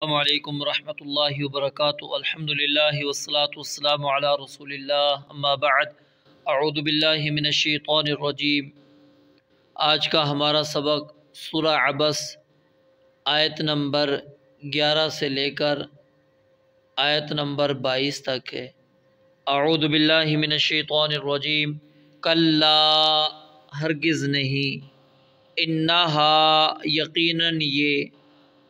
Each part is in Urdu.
السلام علیکم ورحمۃ اللہ وبرکاتہ۔ الحمدللہ والصلاة والسلام علی رسول اللہ، اما بعد، اعوذ باللہ من الشیطان الرجیم۔ آج کا ہمارا سبق سورہ عبس آیت نمبر 11 سے لے کر آیت نمبر 22 تک ہے۔ اعوذ باللہ من الشیطان الرجیم۔ کلا، ہرگز نہیں، انہا، یقیناً یہ،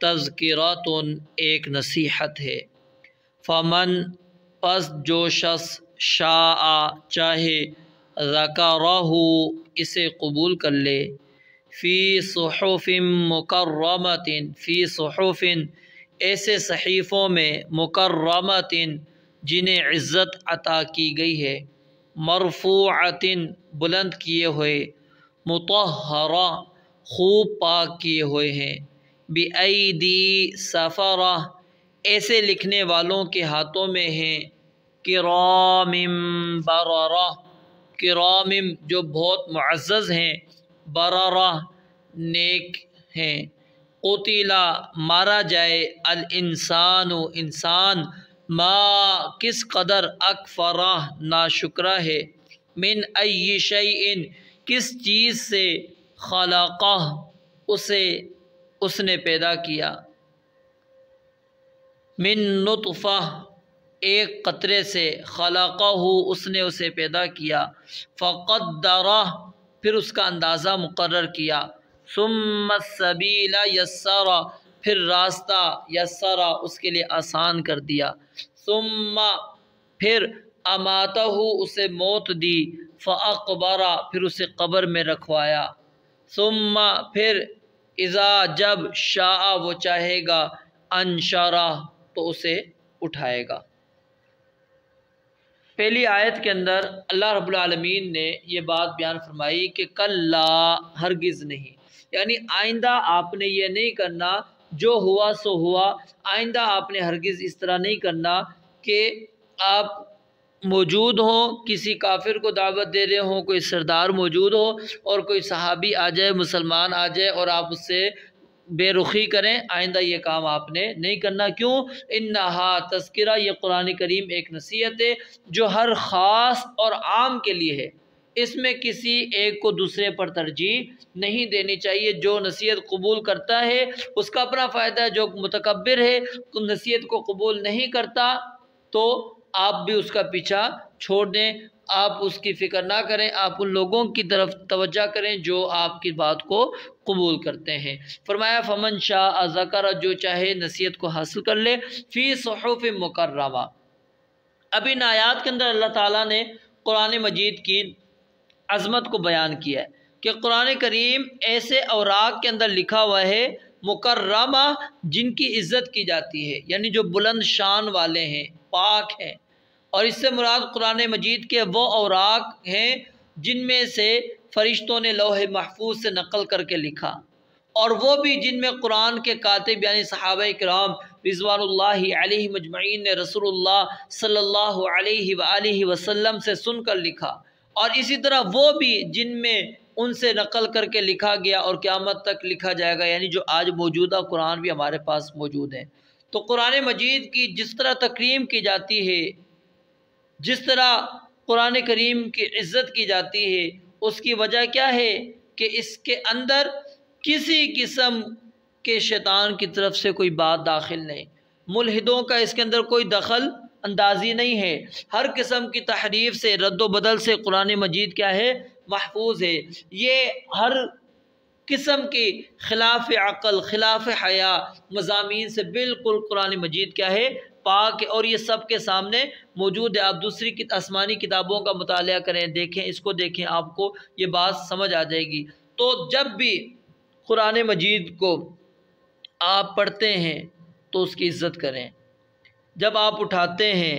تذکراتن، ایک نصیحت ہے، فمن، پس جو شخص، شاء، چاہے، ذکرہ، اسے قبول کر لے، فی صحف مکرمۃ، فی صحف، ایسے صحیفوں میں، مکرمۃ، جنہیں عزت عطا کی گئی ہے، مرفوعۃ، بلند کیے ہوئے، مطہرہ، خوب پاک کیے ہوئے ہیں، بِأَيْدِي سَفَرَہ، ایسے لکھنے والوں کے ہاتھوں میں ہیں، کرام بررہ، کرام جو بہت معزز ہیں، بررہ نیک ہیں، قتل، مارا جائے، الانسان، انسان، ما، کس قدر، اکفرہ، ناشکرہ ہے، من ای شیء، کس چیز سے، خلقہ، اس نے پیدا کیا، من نطفہ، ایک قطرے سے، خلقہ، اس نے اسے پیدا کیا، فقدرہ، پھر اس کا اندازہ مقرر کیا، ثم السبیل یسرہ، پھر راستہ، یسرہ، اس کے لیے آسان کر دیا، ثم، پھر، اماتہ، اسے موت دی، فاقبرہ، پھر اسے قبر میں رکھوایا، ثم، پھر، اذا، جب، شاء، وہ چاہے گا، انشرہ، تو اسے اٹھائے گا۔ پہلی آیت کے اندر اللہ رب العالمین نے یہ بات بیان فرمائی کہ کلا، ہرگز نہیں، یعنی آئندہ آپ نے یہ نہیں کرنا، جو ہوا سو ہوا، آئندہ آپ نے ہرگز اس طرح نہیں کرنا کہ آپ موجود ہوں، کسی کافر کو دعوت دے رہے ہوں، کوئی سردار موجود ہو اور کوئی صحابی آ جائے، مسلمان آ جائے اور آپ اس سے بے رخی کریں، آئندہ یہ کام آپ نے نہیں کرنا۔ کیوں؟ انہا، تذکرہ، یہ قرآن کریم ایک نصیحت ہے جو ہر خاص اور عام کے لیے ہے، اس میں کسی ایک کو دوسرے پر ترجیح نہیں دینی چاہیے۔ جو نصیحت قبول کرتا ہے اس کا اپنا فائدہ ہے، جو متکبر ہے نصیحت کو قبول نہیں کرتا تو آپ بھی اس کا پیچھا چھوڑ دیں، آپ اس کی فکر نہ کریں، آپ ان لوگوں کی طرف توجہ کریں جو آپ کی بات کو قبول کرتے ہیں۔ فرمایا فمن شاء ذکر، جو چاہے نصیحت کو حاصل کر لے، فی صحف مکرمہ۔ اب ان آیات کے اندر اللہ تعالیٰ نے قرآن مجید کی عظمت کو بیان کیا ہے کہ قرآن کریم ایسے اوراق کے اندر لکھا ہوا ہے، مکرمہ، جن کی عزت کی جاتی ہے، یعنی جو بلند شان والے ہیں، پاک ہیں، اور اس سے مراد قرآن مجید کے وہ اوراق ہیں جن میں سے فرشتوں نے لوح محفوظ سے نقل کر کے لکھا، اور وہ بھی جن میں قرآن کے کاتب یعنی صحابہ کرام رضوان اللہ علیہ مجمعین نے رسول اللہ صلی اللہ علیہ وآلہ وسلم سے سن کر لکھا، اور اسی طرح وہ بھی جن میں ان سے نقل کر کے لکھا گیا اور قیامت تک لکھا جائے گا، یعنی جو آج موجودہ قرآن بھی ہمارے پاس موجود ہے۔ تو قرآن مجید کی جس طرح تکریم کی جاتی ہے، جس طرح قرآن کریم کی عزت کی جاتی ہے، اس کی وجہ کیا ہے کہ اس کے اندر کسی قسم کے شیطان کی طرف سے کوئی بات داخل نہیں، ملحدوں کا اس کے اندر کوئی دخل اندازی نہیں ہے، ہر قسم کی تحریف سے، رد و بدل سے قرآن مجید کیا ہے؟ محفوظ ہے۔ یہ ہر قسم کی خلاف عقل، خلاف حیا مضامین سے بالکل قرآن مجید کیا ہے؟ پاک ہے، اور یہ سب کے سامنے موجود ہے۔ آپ دوسری آسمانی کتابوں کا مطالعہ کریں، دیکھیں، اس کو دیکھیں، آپ کو یہ بات سمجھ آ جائے گی۔ تو جب بھی قرآن مجید کو آپ پڑھتے ہیں تو اس کی عزت کریں، جب آپ اٹھاتے ہیں،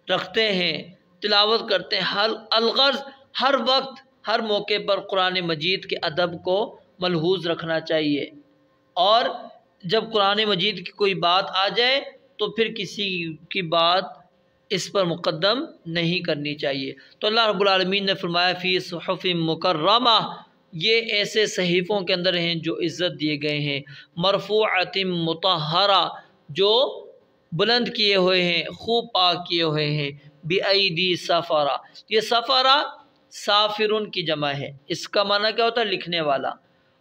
رکھتے ہیں، تلاوت کرتے ہیں، الغرض ہر وقت، ہر موقع پر قرآن مجید کے ادب کو ملحوظ رکھنا چاہیے، اور جب قرآن مجید کی کوئی بات آ جائے تو پھر کسی کی بات اس پر مقدم نہیں کرنی چاہیے۔ تو اللہ رب العالمین نے فرمایا فی صحف مکرمہ، یہ ایسے صحیفوں کے اندر ہیں جو عزت دیے گئے ہیں، مرفوعۃ، مطہرہ، جو بلند کیے ہوئے ہیں، خوب پاک کیے ہوئے ہیں، بِأَيْدِي سَفَرَا، یہ سفرا سافرون کی جمع ہے، اس کا معنی کیا ہوتا ہے؟ لکھنے والا،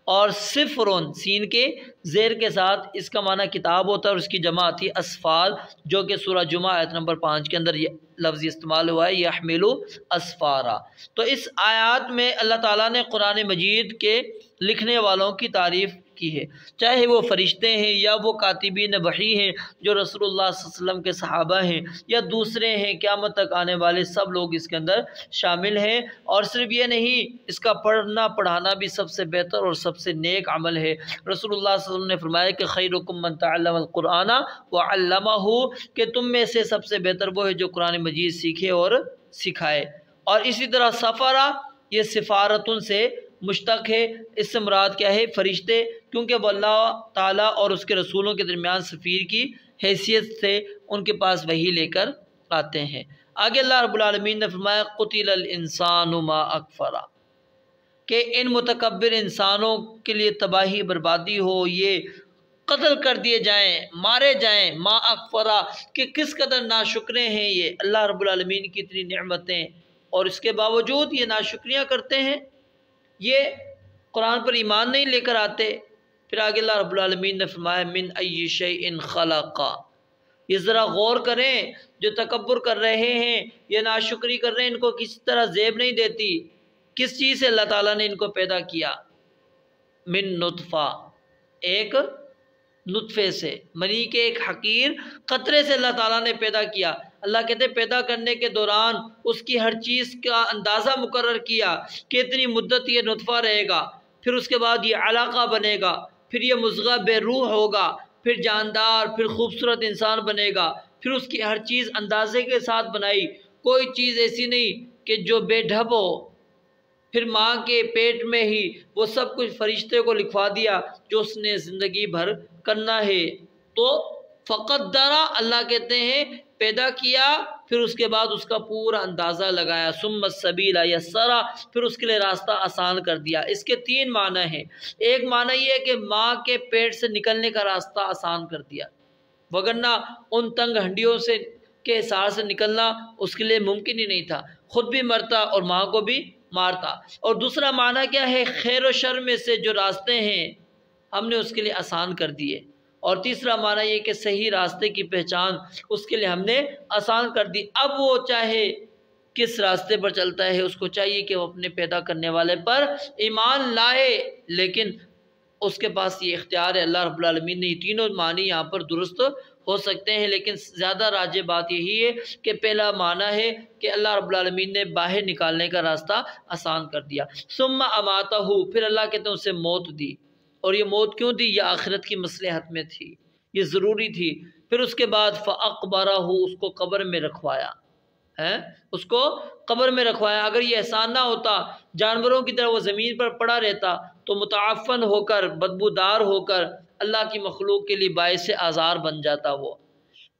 اور صفرون سین کے زیر کے ساتھ اس کا معنی کتاب ہوتا ہے، اور اس کی جمع آتی ہے اسفال، جو کہ سورہ جمعہ آیت نمبر 5 کے اندر یہ لفظ استعمال ہوا ہے، یحملو اسفارا۔ تو اس آیات میں اللہ تعالیٰ نے قرآن مجید کے لکھنے والوں کی تعریف کی ہے، چاہے وہ فرشتے ہیں یا وہ کاتبین وحی ہیں جو رسول اللہ صلی اللہ علیہ وسلم کے صحابہ ہیں یا دوسرے ہیں، قیامت تک آنے والے سب لوگ اس کے اندر شامل ہیں۔ اور صرف یہ نہیں، اس کا پڑھنا پڑھانا بھی سب سے بہتر اور سب سے نیک عمل ہے۔ رسول اللہ صلی اللہ علیہ وسلم نے فرمایا کہ خیرکم من تعلم القرآن وعلمہ، کہ تم میں سے سب سے بہتر وہ ہے جو قرآن مجید سیکھے اور سکھائے۔ اور اسی طرح سفرہ یہ سفارتن سے مشتق ہے، اس سے مراد کیا ہے؟ فرشتے، کیونکہ وہ اللہ تعالیٰ اور اس کے رسولوں کے درمیان سفیر کی حیثیت سے ان کے پاس وحی لے کر آتے ہیں۔ آگے اللہ رب العالمین نے فرمایا قتل الانسان ما اکفرا، کہ ان متکبر انسانوں کے لیے تباہی بربادی ہو، یہ قتل کر دیے جائیں، مارے جائیں، ما اکفرا، کہ کس قدر ناشکرے ہیں یہ اللہ رب العالمین کی اتنی نعمتیں، اور اس کے باوجود یہ ناشکریاں کرتے ہیں، یہ قرآن پر ایمان نہیں لے کر آتے۔ پھر آگے اللہ رب العالمین نے فرمایا من ای شیء خلقا، یہ ذرا غور کریں، جو تکبر کر رہے ہیں، یہ ناشکری کر رہے ہیں، ان کو کسی طرح زیب نہیں دیتی، کس چیز سے اللہ تعالیٰ نے ان کو پیدا کیا؟ من نطفہ، ایک نطفے سے، منی کے ایک حقیر قطرے سے اللہ تعالیٰ نے پیدا کیا۔ اللہ کہتے ہیں پیدا کرنے کے دوران اس کی ہر چیز کا اندازہ مقرر کیا کہ اتنی مدت یہ نطفہ رہے گا، پھر اس کے بعد یہ علاقہ بنے گا، پھر یہ مضغہ بے روح ہوگا، پھر جاندار، پھر خوبصورت انسان بنے گا، پھر اس کی ہر چیز اندازے کے ساتھ بنائی، کوئی چیز ایسی نہیں کہ جو بے ڈھب ہو۔ پھر ماں کے پیٹ میں ہی وہ سب کچھ فرشتے کو لکھوا دیا جو اس نے زندگی بھر کرنا ہے۔ تو فقدرا، اللہ کہتے ہیں پیدا کیا، پھر اس کے بعد اس کا پورا اندازہ لگایا، ثم السبیل یسرا، پھر اس کے لیے راستہ آسان کر دیا۔ اس کے 3 معنی ہیں۔ ایک معنی یہ ہے کہ ماں کے پیٹ سے نکلنے کا راستہ آسان کر دیا، وگرنہ ان تنگ ہنڈیوں سے کے حصار سے نکلنا اس کے لیے ممکن ہی نہیں تھا، خود بھی مرتا اور ماں کو بھی مارتا۔ اور دوسرا معنی کیا ہے؟ خیر و شر میں سے جو راستے ہیں ہم نے اس کے لیے آسان کر دیے۔ اور تیسرا معنی یہ کہ صحیح راستے کی پہچان اس کے لیے ہم نے آسان کر دی۔ اب وہ چاہے کس راستے پر چلتا ہے، اس کو چاہیے کہ وہ اپنے پیدا کرنے والے پر ایمان لائے، لیکن اس کے پاس یہ اختیار ہے۔ اللہ رب العالمین نے یہ تینوں معنی یہاں پر درست ہو سکتے ہیں، لیکن زیادہ راجح بات یہی ہے کہ پہلا معنی ہے کہ اللہ رب العالمین نے باہر نکالنے کا راستہ آسان کر دیا۔ ثم اماتہ، پھر اللہ کہتے ہیں اسے موت دی۔ اور یہ موت کیوں دی؟ یہ آخرت کی مصلحت میں تھی، یہ ضروری تھی۔ پھر اس کے بعد فاقبرہ، اس کو قبر میں رکھوایا، اس کو قبر میں رکھوایا۔ اگر یہ احسان نہ ہوتا، جانوروں کی طرح وہ زمین پر پڑا رہتا تو متعفن ہو کر، بدبودار ہو کر اللہ کی مخلوق کے لیے باعث آزار بن جاتا، وہ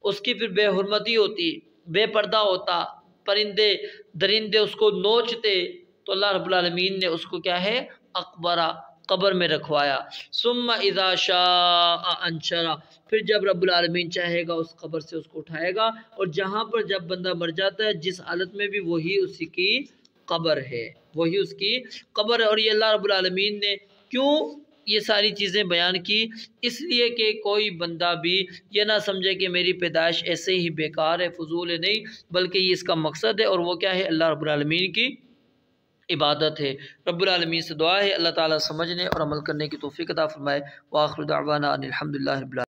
اس کی پھر بے حرمتی ہوتی، بے پردہ ہوتا، پرندے درندے اس کو نوچتے، تو اللہ رب العالمین نے اس کو کیا ہے؟ اقبرہ، قبر میں رکھوایا۔ ثم اذا شاء انشرہ، پھر جب رب العالمین چاہے گا اس قبر سے اس کو اٹھائے گا، اور جہاں پر جب بندہ مر جاتا ہے جس حالت میں بھی وہی اسی کی قبر ہے، وہی اس کی قبر ہے۔ اور یہ اللہ رب العالمین نے کیوں یہ ساری چیزیں بیان کی؟ اس لیے کہ کوئی بندہ بھی یہ نہ سمجھے کہ میری پیدائش ایسے ہی بیکار ہے، فضول ہے، نہیں، بلکہ یہ اس کا مقصد ہے، اور وہ کیا ہے؟ اللہ رب العالمین کی عبادت ہے۔ رب العالمین سے دعا ہے اللہ تعالیٰ سمجھنے اور عمل کرنے کی توفیق عطا فرمائے۔ وآخر دعوانا ان الحمدللہ رب العالمین۔